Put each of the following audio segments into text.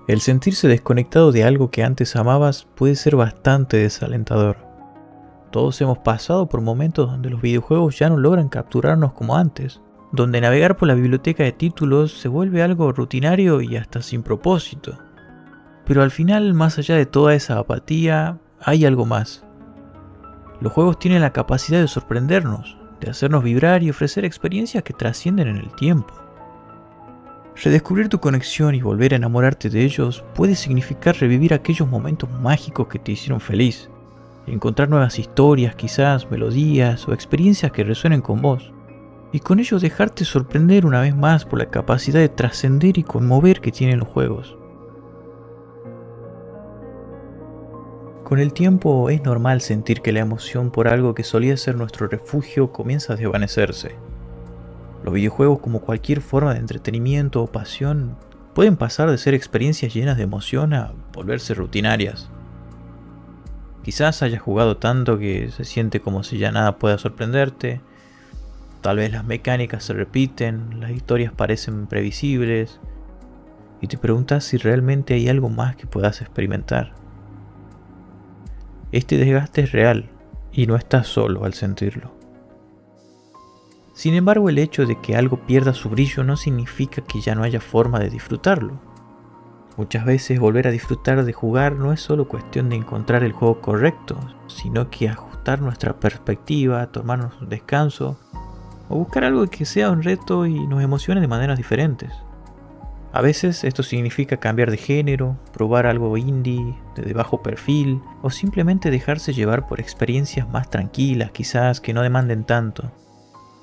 El sentirse desconectado de algo que antes amabas puede ser bastante desalentador. Todos hemos pasado por momentos donde los videojuegos ya no logran capturarnos como antes, donde navegar por la biblioteca de títulos se vuelve algo rutinario y hasta sin propósito. Pero al final, más allá de toda esa apatía, hay algo más. Los juegos tienen la capacidad de sorprendernos, de hacernos vibrar y ofrecer experiencias que trascienden en el tiempo. Redescubrir tu conexión y volver a enamorarte de ellos puede significar revivir aquellos momentos mágicos que te hicieron feliz, encontrar nuevas historias, quizás melodías o experiencias que resuenen con vos, y con ello dejarte sorprender una vez más por la capacidad de trascender y conmover que tienen los juegos. Con el tiempo es normal sentir que la emoción por algo que solía ser nuestro refugio comienza a desvanecerse. Los videojuegos, como cualquier forma de entretenimiento o pasión, pueden pasar de ser experiencias llenas de emoción a volverse rutinarias. Quizás hayas jugado tanto que se siente como si ya nada pueda sorprenderte. Tal vez las mecánicas se repiten, las historias parecen previsibles, y te preguntas si realmente hay algo más que puedas experimentar. Este desgaste es real, y no estás solo al sentirlo. Sin embargo, el hecho de que algo pierda su brillo no significa que ya no haya forma de disfrutarlo. Muchas veces volver a disfrutar de jugar no es solo cuestión de encontrar el juego correcto, sino que ajustar nuestra perspectiva, tomarnos un descanso o buscar algo que sea un reto y nos emocione de maneras diferentes. A veces esto significa cambiar de género, probar algo indie, de bajo perfil o simplemente dejarse llevar por experiencias más tranquilas, quizás que no demanden tanto.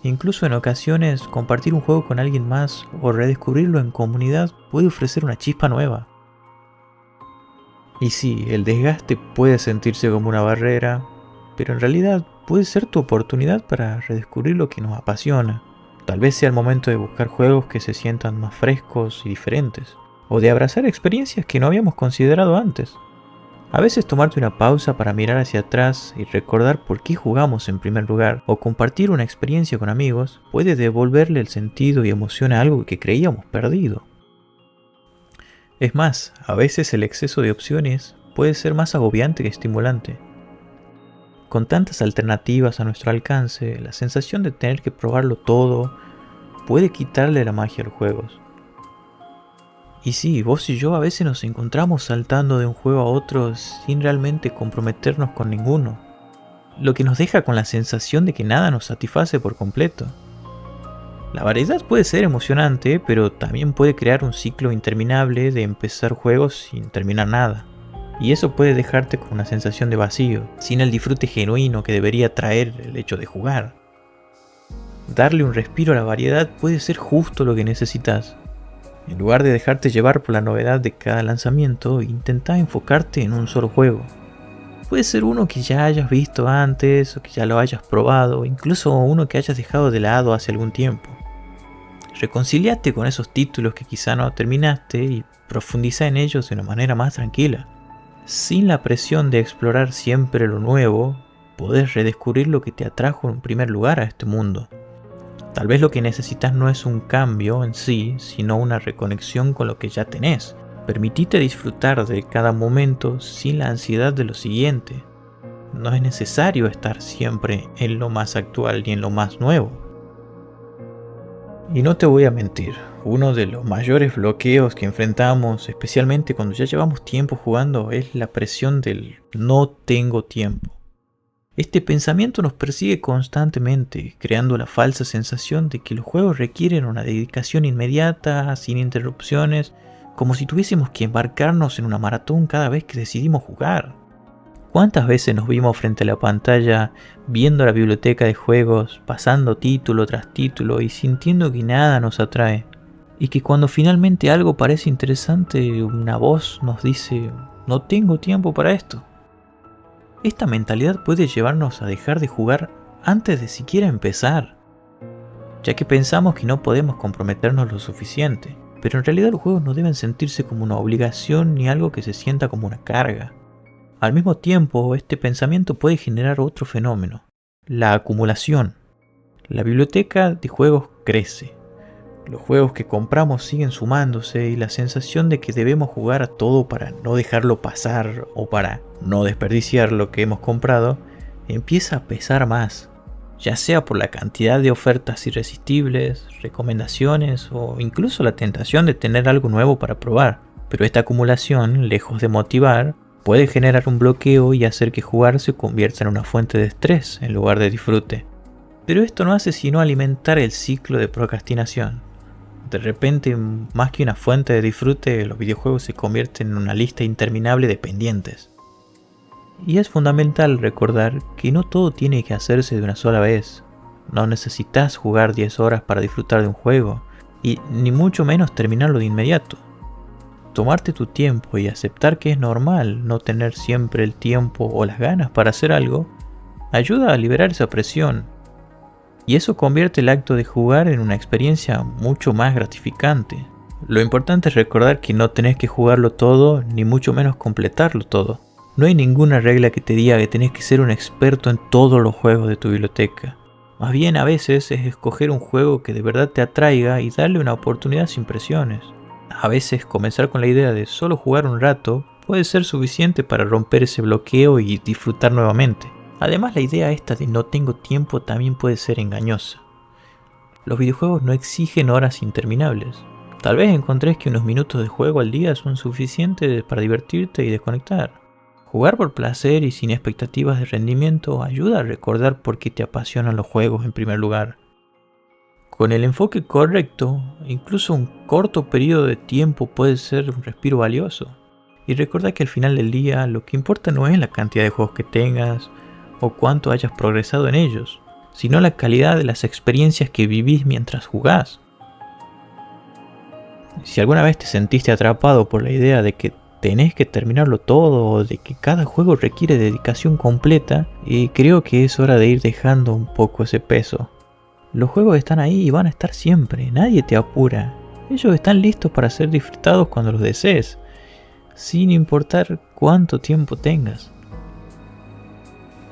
Incluso en ocasiones, compartir un juego con alguien más o redescubrirlo en comunidad puede ofrecer una chispa nueva. Y sí, el desgaste puede sentirse como una barrera, pero en realidad puede ser tu oportunidad para redescubrir lo que nos apasiona. Tal vez sea el momento de buscar juegos que se sientan más frescos y diferentes, o de abrazar experiencias que no habíamos considerado antes. A veces tomarte una pausa para mirar hacia atrás y recordar por qué jugamos en primer lugar, o compartir una experiencia con amigos, puede devolverle el sentido y emoción a algo que creíamos perdido. Es más, a veces el exceso de opciones puede ser más agobiante que estimulante. Con tantas alternativas a nuestro alcance, la sensación de tener que probarlo todo puede quitarle la magia a los juegos. Y sí, vos y yo a veces nos encontramos saltando de un juego a otro sin realmente comprometernos con ninguno, lo que nos deja con la sensación de que nada nos satisface por completo. La variedad puede ser emocionante, pero también puede crear un ciclo interminable de empezar juegos sin terminar nada. Y eso puede dejarte con una sensación de vacío, sin el disfrute genuino que debería traer el hecho de jugar. Darle un respiro a la variedad puede ser justo lo que necesitas. En lugar de dejarte llevar por la novedad de cada lanzamiento, intenta enfocarte en un solo juego. Puede ser uno que ya hayas visto antes, o que ya lo hayas probado, o incluso uno que hayas dejado de lado hace algún tiempo. Reconciliate con esos títulos que quizá no terminaste y profundiza en ellos de una manera más tranquila. Sin la presión de explorar siempre lo nuevo, podés redescubrir lo que te atrajo en primer lugar a este mundo. Tal vez lo que necesitas no es un cambio en sí, sino una reconexión con lo que ya tenés. Permitite disfrutar de cada momento sin la ansiedad de lo siguiente. No es necesario estar siempre en lo más actual ni en lo más nuevo. Y no te voy a mentir, uno de los mayores bloqueos que enfrentamos, especialmente cuando ya llevamos tiempo jugando, es la presión del no tengo tiempo. Este pensamiento nos persigue constantemente, creando la falsa sensación de que los juegos requieren una dedicación inmediata, sin interrupciones, como si tuviésemos que embarcarnos en una maratón cada vez que decidimos jugar. ¿Cuántas veces nos vimos frente a la pantalla, viendo la biblioteca de juegos, pasando título tras título y sintiendo que nada nos atrae? Y que cuando finalmente algo parece interesante, una voz nos dice, no tengo tiempo para esto. Esta mentalidad puede llevarnos a dejar de jugar antes de siquiera empezar, ya que pensamos que no podemos comprometernos lo suficiente, pero en realidad los juegos no deben sentirse como una obligación ni algo que se sienta como una carga. Al mismo tiempo, este pensamiento puede generar otro fenómeno, la acumulación. La biblioteca de juegos crece, Los juegos que compramos siguen sumándose y la sensación de que debemos jugar a todo para no dejarlo pasar o para no desperdiciar lo que hemos comprado empieza a pesar más, ya sea por la cantidad de ofertas irresistibles, recomendaciones o incluso la tentación de tener algo nuevo para probar. Pero esta acumulación, lejos de motivar, puede generar un bloqueo y hacer que jugar se convierta en una fuente de estrés en lugar de disfrute. Pero esto no hace sino alimentar el ciclo de procrastinación. De repente, más que una fuente de disfrute, los videojuegos se convierten en una lista interminable de pendientes. Y es fundamental recordar que no todo tiene que hacerse de una sola vez. No necesitas jugar 10 horas para disfrutar de un juego, y ni mucho menos terminarlo de inmediato. Tomarte tu tiempo y aceptar que es normal no tener siempre el tiempo o las ganas para hacer algo, ayuda a liberar esa presión. Y eso convierte el acto de jugar en una experiencia mucho más gratificante. Lo importante es recordar que no tenés que jugarlo todo, ni mucho menos completarlo todo. No hay ninguna regla que te diga que tenés que ser un experto en todos los juegos de tu biblioteca. Más bien a veces es escoger un juego que de verdad te atraiga y darle una oportunidad sin presiones. A veces comenzar con la idea de solo jugar un rato puede ser suficiente para romper ese bloqueo y disfrutar nuevamente. Además, la idea esta de no tengo tiempo también puede ser engañosa. Los videojuegos no exigen horas interminables. Tal vez encontrés que unos minutos de juego al día son suficientes para divertirte y desconectar. Jugar por placer y sin expectativas de rendimiento ayuda a recordar por qué te apasionan los juegos en primer lugar. Con el enfoque correcto, incluso un corto periodo de tiempo puede ser un respiro valioso. Y recuerda que al final del día lo que importa no es la cantidad de juegos que tengas o cuánto hayas progresado en ellos, sino la calidad de las experiencias que vivís mientras jugás. Si alguna vez te sentiste atrapado por la idea de que tenés que terminarlo todo o de que cada juego requiere dedicación completa, creo que es hora de ir dejando un poco ese peso. Los juegos están ahí y van a estar siempre, nadie te apura. Ellos están listos para ser disfrutados cuando los desees, sin importar cuánto tiempo tengas.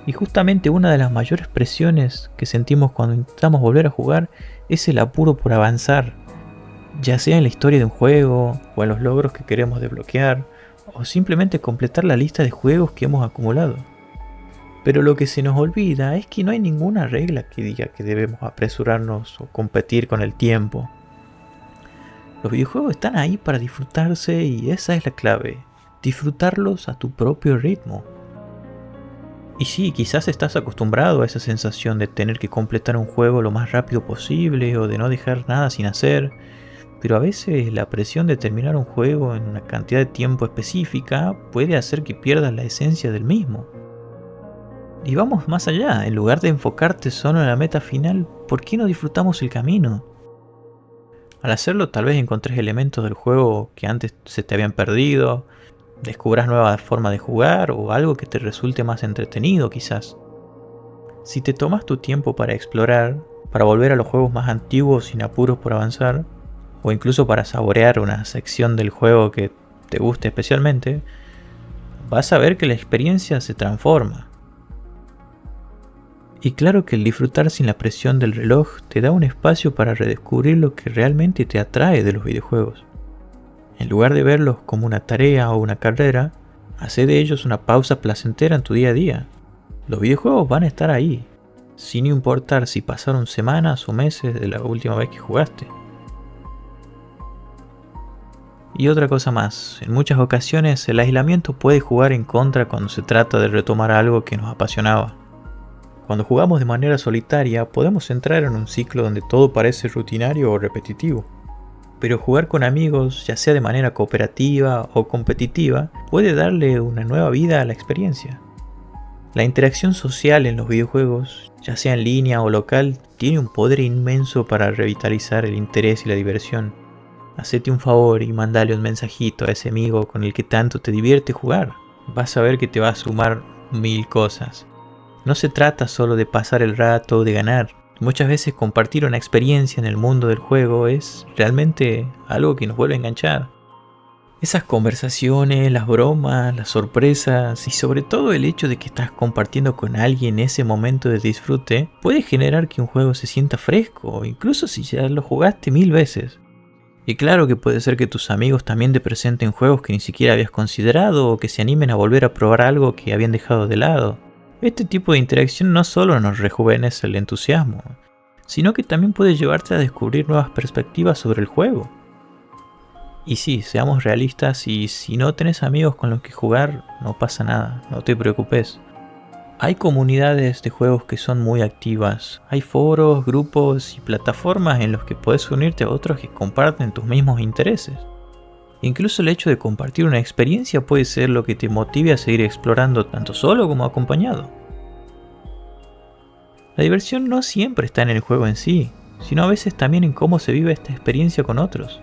Y justamente una de las mayores presiones que sentimos cuando intentamos volver a jugar es el apuro por avanzar, ya sea en la historia de un juego, o en los logros que queremos desbloquear, o simplemente completar la lista de juegos que hemos acumulado. Pero lo que se nos olvida es que no hay ninguna regla que diga que debemos apresurarnos o competir con el tiempo. Los videojuegos están ahí para disfrutarse y esa es la clave, disfrutarlos a tu propio ritmo. Y sí, quizás estás acostumbrado a esa sensación de tener que completar un juego lo más rápido posible o de no dejar nada sin hacer, pero a veces la presión de terminar un juego en una cantidad de tiempo específica puede hacer que pierdas la esencia del mismo. Y vamos más allá, en lugar de enfocarte solo en la meta final, ¿por qué no disfrutamos el camino? Al hacerlo tal vez encontres elementos del juego que antes se te habían perdido, descubras nuevas formas de jugar o algo que te resulte más entretenido quizás. Si te tomas tu tiempo para explorar, para volver a los juegos más antiguos sin apuros por avanzar, o incluso para saborear una sección del juego que te guste especialmente, vas a ver que la experiencia se transforma. Y claro que el disfrutar sin la presión del reloj te da un espacio para redescubrir lo que realmente te atrae de los videojuegos. En lugar de verlos como una tarea o una carrera, hacé de ellos una pausa placentera en tu día a día. Los videojuegos van a estar ahí, sin importar si pasaron semanas o meses de la última vez que jugaste. Y otra cosa más, en muchas ocasiones el aislamiento puede jugar en contra cuando se trata de retomar algo que nos apasionaba. Cuando jugamos de manera solitaria podemos entrar en un ciclo donde todo parece rutinario o repetitivo. Pero jugar con amigos, ya sea de manera cooperativa o competitiva, puede darle una nueva vida a la experiencia. La interacción social en los videojuegos, ya sea en línea o local, tiene un poder inmenso para revitalizar el interés y la diversión. Hacete un favor y mandale un mensajito a ese amigo con el que tanto te divierte jugar. Vas a ver que te va a sumar 1000 cosas. No se trata solo de pasar el rato o de ganar. Muchas veces compartir una experiencia en el mundo del juego es realmente algo que nos vuelve a enganchar. Esas conversaciones, las bromas, las sorpresas y sobre todo el hecho de que estás compartiendo con alguien ese momento de disfrute puede generar que un juego se sienta fresco, incluso si ya lo jugaste 1000 veces. Y claro que puede ser que tus amigos también te presenten juegos que ni siquiera habías considerado o que se animen a volver a probar algo que habían dejado de lado. Este tipo de interacción no solo nos rejuvenece el entusiasmo, sino que también puede llevarte a descubrir nuevas perspectivas sobre el juego. Y sí, seamos realistas, y si no tenés amigos con los que jugar, no pasa nada, no te preocupes. Hay comunidades de juegos que son muy activas, hay foros, grupos y plataformas en los que puedes unirte a otros que comparten tus mismos intereses. Incluso el hecho de compartir una experiencia puede ser lo que te motive a seguir explorando tanto solo como acompañado. La diversión no siempre está en el juego en sí, sino a veces también en cómo se vive esta experiencia con otros.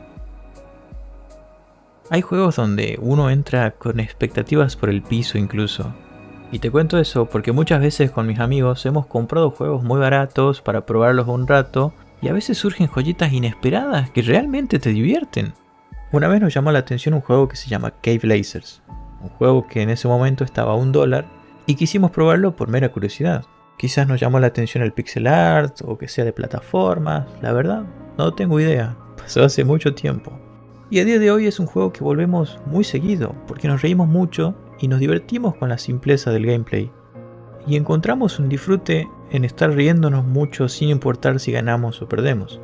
Hay juegos donde uno entra con expectativas por el piso incluso. Y te cuento eso porque muchas veces con mis amigos hemos comprado juegos muy baratos para probarlos un rato y a veces surgen joyitas inesperadas que realmente te divierten. Una vez nos llamó la atención un juego que se llama Cave Lasers, un juego que en ese momento estaba a $1 y quisimos probarlo por mera curiosidad. Quizás nos llamó la atención el pixel art o que sea de plataformas, la verdad no tengo idea, pasó hace mucho tiempo. Y a día de hoy es un juego que volvemos muy seguido porque nos reímos mucho y nos divertimos con la simpleza del gameplay. Y encontramos un disfrute en estar riéndonos mucho sin importar si ganamos o perdemos.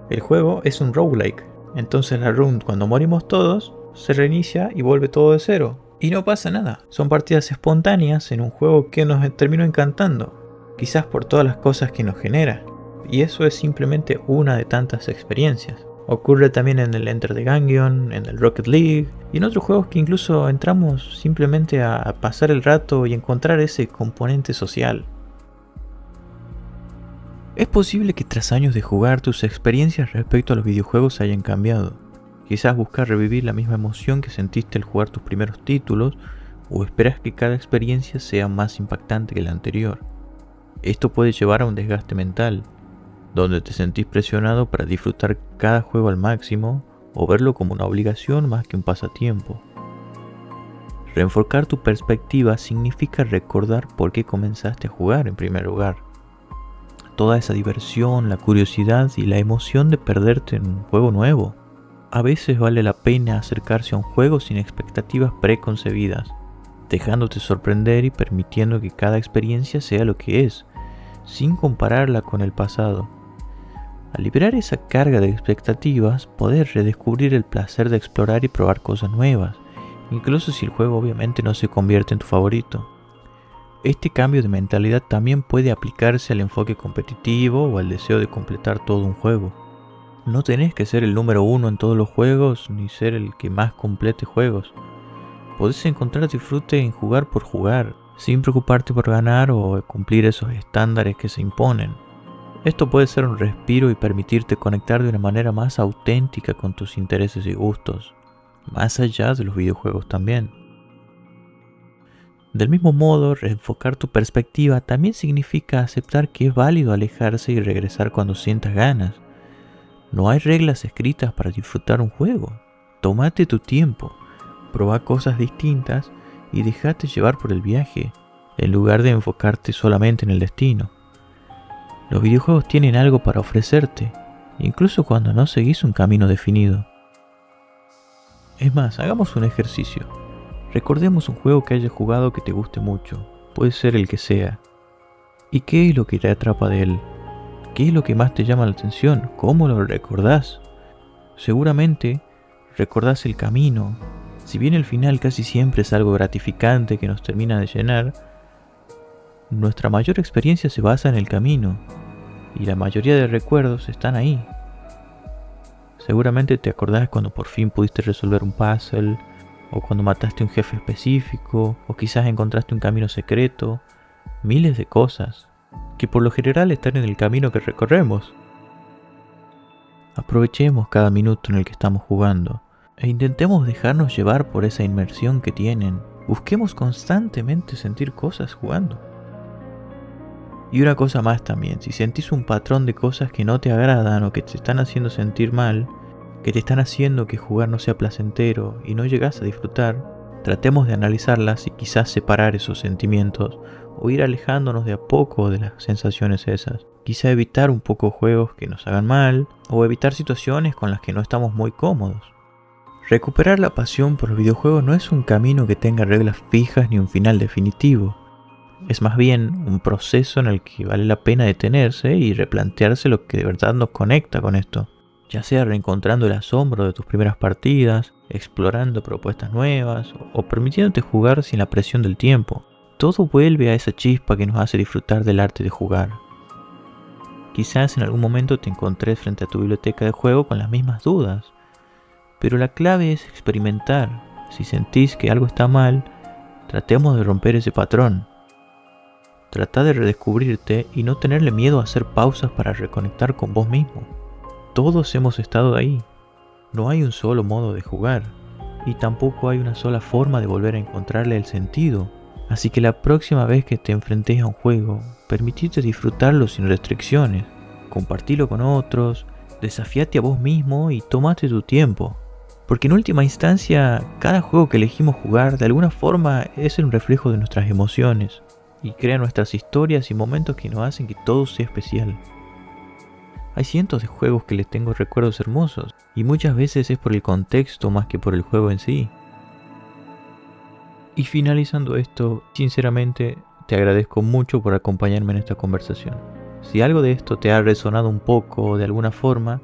El juego es un roguelike, entonces la run cuando morimos todos se reinicia y vuelve todo de cero. Y no pasa nada, son partidas espontáneas en un juego que nos terminó encantando, quizás por todas las cosas que nos genera. Y eso es simplemente una de tantas experiencias. Ocurre también en el Enter the Gungeon, en el Rocket League y en otros juegos que incluso entramos simplemente a pasar el rato y encontrar ese componente social. Es posible que tras años de jugar tus experiencias respecto a los videojuegos hayan cambiado. Quizás buscas revivir la misma emoción que sentiste al jugar tus primeros títulos o esperas que cada experiencia sea más impactante que la anterior. Esto puede llevar a un desgaste mental, donde te sentís presionado para disfrutar cada juego al máximo o verlo como una obligación más que un pasatiempo. Reenfocar tu perspectiva significa recordar por qué comenzaste a jugar en primer lugar. Toda esa diversión, la curiosidad y la emoción de perderte en un juego nuevo. A veces vale la pena acercarse a un juego sin expectativas preconcebidas, dejándote sorprender y permitiendo que cada experiencia sea lo que es, sin compararla con el pasado. Al liberar esa carga de expectativas, podés redescubrir el placer de explorar y probar cosas nuevas, incluso si el juego obviamente no se convierte en tu favorito. Este cambio de mentalidad también puede aplicarse al enfoque competitivo o al deseo de completar todo un juego. No tenés que ser el número 1 en todos los juegos, ni ser el que más complete juegos. Podés encontrar disfrute en jugar por jugar, sin preocuparte por ganar o cumplir esos estándares que se imponen. Esto puede ser un respiro y permitirte conectar de una manera más auténtica con tus intereses y gustos, más allá de los videojuegos también. Del mismo modo, reenfocar tu perspectiva también significa aceptar que es válido alejarse y regresar cuando sientas ganas. No hay reglas escritas para disfrutar un juego. Tómate tu tiempo, probá cosas distintas y déjate llevar por el viaje, en lugar de enfocarte solamente en el destino. Los videojuegos tienen algo para ofrecerte, incluso cuando no seguís un camino definido. Es más, hagamos un ejercicio. Recordemos un juego que hayas jugado que te guste mucho, puede ser el que sea. ¿Y qué es lo que te atrapa de él? ¿Qué es lo que más te llama la atención? ¿Cómo lo recordás? Seguramente recordás el camino. Si bien el final casi siempre es algo gratificante que nos termina de llenar, nuestra mayor experiencia se basa en el camino, y la mayoría de recuerdos están ahí. Seguramente te acordás cuando por fin pudiste resolver un puzzle, o cuando mataste a un jefe específico, o quizás encontraste un camino secreto, miles de cosas, que por lo general están en el camino que recorremos. Aprovechemos cada minuto en el que estamos jugando, e intentemos dejarnos llevar por esa inmersión que tienen. Busquemos constantemente sentir cosas jugando. Y una cosa más también, si sentís un patrón de cosas que no te agradan o que te están haciendo sentir mal, que te están haciendo que jugar no sea placentero y no llegas a disfrutar, tratemos de analizarlas y quizás separar esos sentimientos o ir alejándonos de a poco de las sensaciones esas. Quizá evitar un poco juegos que nos hagan mal o evitar situaciones con las que no estamos muy cómodos. Recuperar la pasión por los videojuegos no es un camino que tenga reglas fijas ni un final definitivo. Es más bien un proceso en el que vale la pena detenerse y replantearse lo que de verdad nos conecta con esto. Ya sea reencontrando el asombro de tus primeras partidas, explorando propuestas nuevas o permitiéndote jugar sin la presión del tiempo. Todo vuelve a esa chispa que nos hace disfrutar del arte de jugar. Quizás en algún momento te encontres frente a tu biblioteca de juego con las mismas dudas, pero la clave es experimentar. Si sentís que algo está mal, tratemos de romper ese patrón. Trata de redescubrirte y no tenerle miedo a hacer pausas para reconectar con vos mismo. Todos hemos estado ahí. No hay un solo modo de jugar y tampoco hay una sola forma de volver a encontrarle el sentido. Así que la próxima vez que te enfrentes a un juego, permitite disfrutarlo sin restricciones. Compartilo con otros, desafíate a vos mismo y tómate tu tiempo. Porque en última instancia, cada juego que elegimos jugar de alguna forma es un reflejo de nuestras emociones y crea nuestras historias y momentos que nos hacen que todo sea especial. Hay cientos de juegos que les tengo recuerdos hermosos y muchas veces es por el contexto más que por el juego en sí. Y finalizando esto, sinceramente te agradezco mucho por acompañarme en esta conversación. Si algo de esto te ha resonado un poco de alguna forma,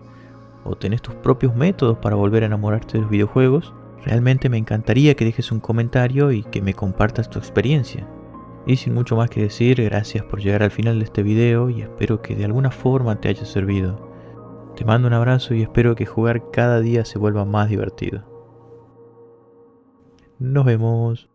o tenés tus propios métodos para volver a enamorarte de los videojuegos, realmente me encantaría que dejes un comentario y que me compartas tu experiencia. Y sin mucho más que decir, gracias por llegar al final de este video y espero que de alguna forma te haya servido. Te mando un abrazo y espero que jugar cada día se vuelva más divertido. Nos vemos.